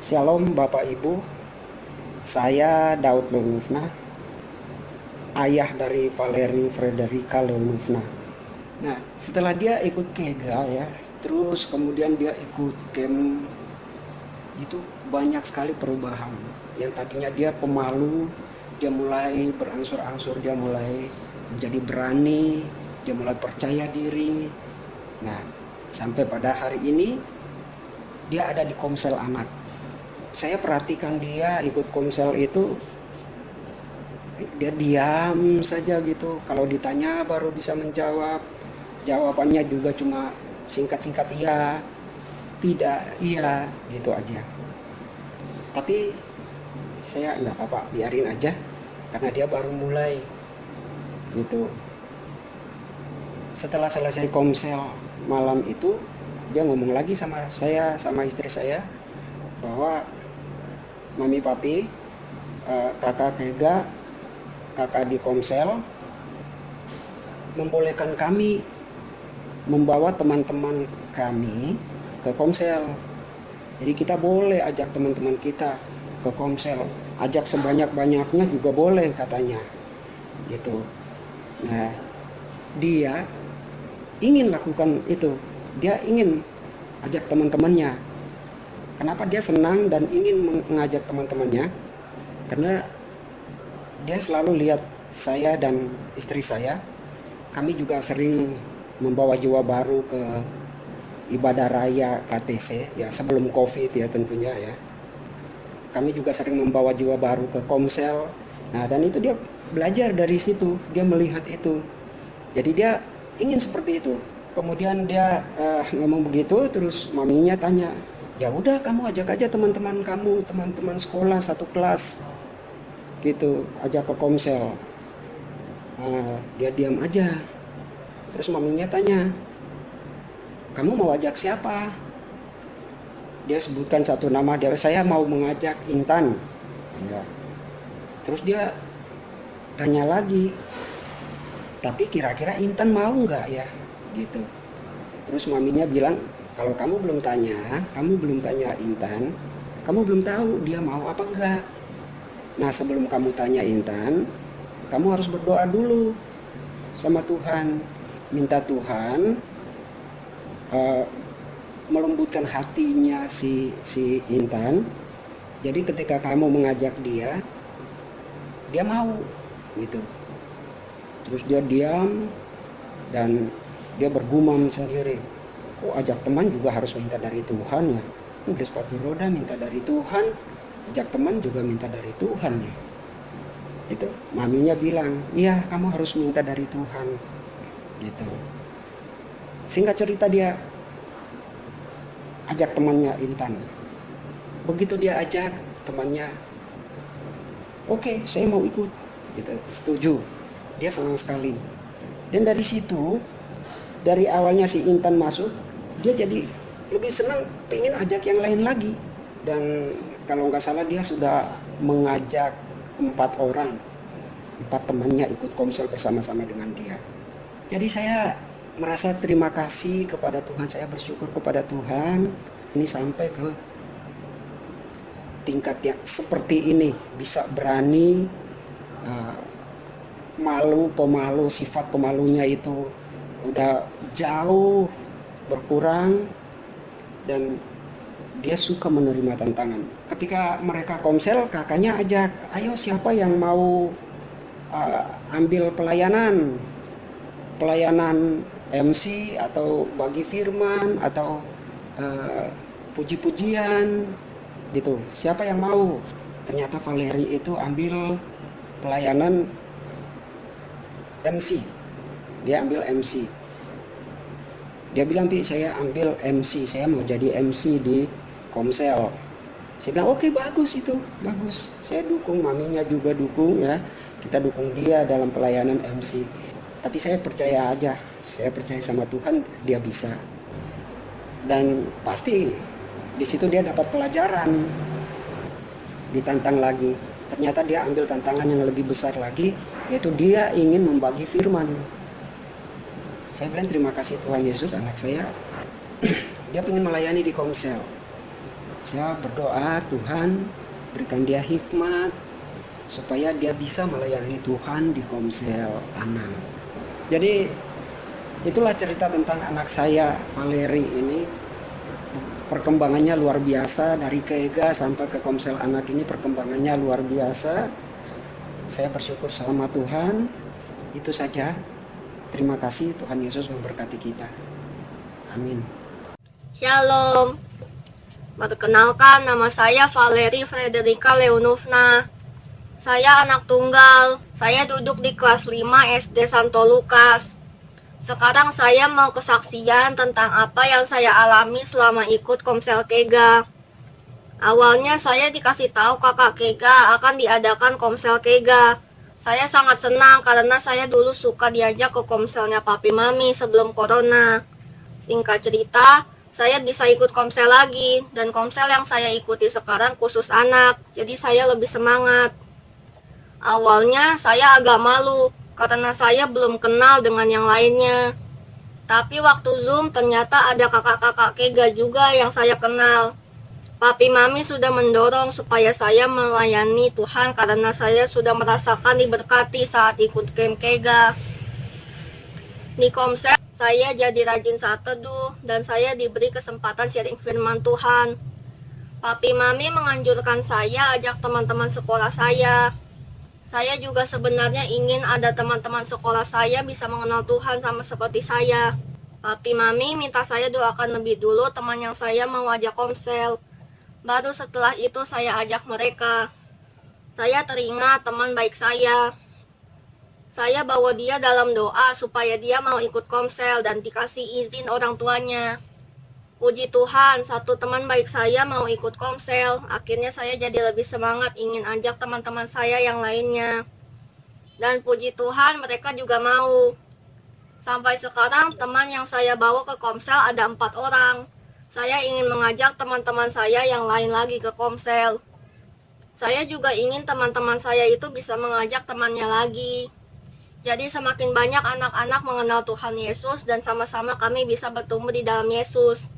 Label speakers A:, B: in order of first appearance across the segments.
A: Shalom Bapak Ibu, saya Daud Leunufna, ayah dari Valerie Frederica Leunufna. Nah, setelah dia ikut Kega ya, terus kemudian dia ikut camp, itu banyak sekali perubahan. Yang tadinya dia pemalu, dia mulai berangsur-angsur, dia mulai menjadi berani, dia mulai percaya diri. Nah, sampai pada hari ini dia ada di Komsel Anak. Saya perhatikan dia ikut Komsel itu, dia diam saja gitu. Kalau ditanya baru bisa menjawab. Jawabannya juga cuma singkat-singkat iya, tidak, iya, gitu aja. Tapi saya nggak apa-apa, biarin aja. Karena dia baru mulai gitu. Setelah selesai Komsel malam itu, dia ngomong lagi sama saya, sama istri saya, bahwa Mami Papi, kakak Kega, kakak di Komsel, membolehkan kami membawa teman-teman kami ke Komsel. Jadi kita boleh ajak teman-teman kita ke Komsel, ajak sebanyak-banyaknya juga boleh katanya, gitu. Nah, dia ingin lakukan itu, dia ingin ajak teman-temannya. Kenapa dia senang dan ingin mengajak teman-temannya? Karena dia selalu lihat saya dan istri saya. Kami juga sering membawa jiwa baru ke ibadah raya KTC ya, sebelum COVID ya tentunya ya. Kami juga sering membawa jiwa baru ke Komsel. Nah, dan itu dia belajar dari situ, dia melihat itu. Jadi dia ingin seperti itu. Kemudian dia ngomong begitu, terus maminya tanya, ya udah kamu ajak aja teman-teman kamu, teman-teman sekolah satu kelas gitu, ajak ke Komsel. Dia diam aja. Terus maminya tanya, kamu mau ajak siapa? Dia sebutkan satu nama, saya mau mengajak Intan ya. Terus dia tanya lagi, tapi kira-kira Intan mau nggak ya gitu. Terus maminya bilang, kalau kamu belum tanya Intan, kamu belum tahu dia mau apa enggak. Nah, sebelum kamu tanya Intan, kamu harus berdoa dulu sama Tuhan. Minta Tuhan melembutkan hatinya si Intan. Jadi ketika kamu mengajak dia mau gitu. Terus dia diam dan dia bergumam sendiri, ajak teman juga harus minta dari Tuhan ya. Udah sepatu roda minta dari Tuhan, ajak teman juga minta dari Tuhan ya. Itu maminya bilang, iya kamu harus minta dari Tuhan gitu. Singkat cerita, dia ajak temannya Intan. Begitu dia ajak temannya, oke, saya mau ikut gitu, setuju. Dia senang sekali. Dan dari situ, dari awalnya si Intan masuk, dia jadi lebih senang, pengen ajak yang lain lagi. Dan kalau nggak salah dia sudah mengajak 4 temannya ikut Komsel bersama-sama dengan dia. Jadi saya merasa terima kasih kepada Tuhan, saya bersyukur kepada Tuhan, ini sampai ke tingkat yang seperti ini, bisa berani, pemalu, sifat pemalunya itu udah jauh berkurang, dan dia suka menerima tantangan. Ketika mereka Komsel, kakaknya ajak, ayo siapa yang mau ambil pelayanan MC atau bagi firman atau puji-pujian gitu, siapa yang mau? Ternyata Valerie itu ambil pelayanan MC. Dia ambil MC. Dia bilang, Pi, saya ambil MC, saya mau jadi MC di Komsel. Saya bilang, oke, bagus itu, bagus. Saya dukung, maminya juga dukung ya. Kita dukung dia dalam pelayanan MC. Tapi saya percaya aja, saya percaya sama Tuhan, dia bisa. Dan pasti di situ dia dapat pelajaran, ditantang lagi. Ternyata dia ambil tantangan yang lebih besar lagi, yaitu dia ingin membagi firman. Saya bilang, terima kasih Tuhan Yesus, anak saya dia ingin melayani di Komsel. Saya berdoa Tuhan berikan dia hikmat supaya dia bisa melayani Tuhan di Komsel anak. Jadi itulah cerita tentang anak saya, Valeri ini. Perkembangannya luar biasa, dari KEGA sampai ke Komsel anak ini perkembangannya luar biasa. Saya bersyukur sama Tuhan. Itu saja. Terima kasih, Tuhan Yesus memberkati kita. Amin.
B: Shalom. Perkenalkan, nama saya Valeri Frederika Leonovna. Saya anak tunggal. Saya duduk di kelas 5 SD Santo Lukas. Sekarang saya mau kesaksian tentang apa yang saya alami selama ikut Komsel KEGA. Awalnya saya dikasih tahu kakak KEGA akan diadakan Komsel KEGA. Saya sangat senang karena saya dulu suka diajak ke komselnya papi mami sebelum corona. Singkat cerita, saya bisa ikut komsel lagi, dan komsel yang saya ikuti sekarang khusus anak, jadi saya lebih semangat. Awalnya saya agak malu, karena saya belum kenal dengan yang lainnya. Tapi waktu Zoom ternyata ada kakak-kakak KEGA juga yang saya kenal. Papi mami sudah mendorong supaya saya melayani Tuhan karena saya sudah merasakan diberkati saat ikut camp KEGA. Di komsel, saya jadi rajin saat teduh dan saya diberi kesempatan sharing firman Tuhan. Papi mami menganjurkan saya ajak teman-teman sekolah saya. Saya juga sebenarnya ingin ada teman-teman sekolah saya bisa mengenal Tuhan sama seperti saya. Papi mami minta saya doakan lebih dulu teman yang saya mau ajak komsel. Baru setelah itu saya ajak mereka. Saya teringat teman baik saya. Saya bawa dia dalam doa supaya dia mau ikut komsel dan dikasih izin orang tuanya. Puji Tuhan, satu teman baik saya mau ikut komsel. Akhirnya saya jadi lebih semangat ingin ajak teman-teman saya yang lainnya. Dan puji Tuhan, mereka juga mau. Sampai sekarang teman yang saya bawa ke komsel ada 4 orang. Saya ingin mengajak teman-teman saya yang lain lagi ke komsel. Saya juga ingin teman-teman saya itu bisa mengajak temannya lagi. Jadi semakin banyak anak-anak mengenal Tuhan Yesus dan sama-sama kami bisa bertumbuh di dalam Yesus.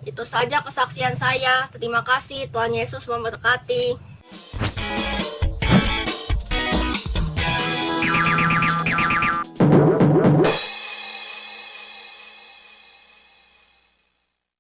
B: Itu saja kesaksian saya. Terima kasih, Tuhan Yesus memberkati.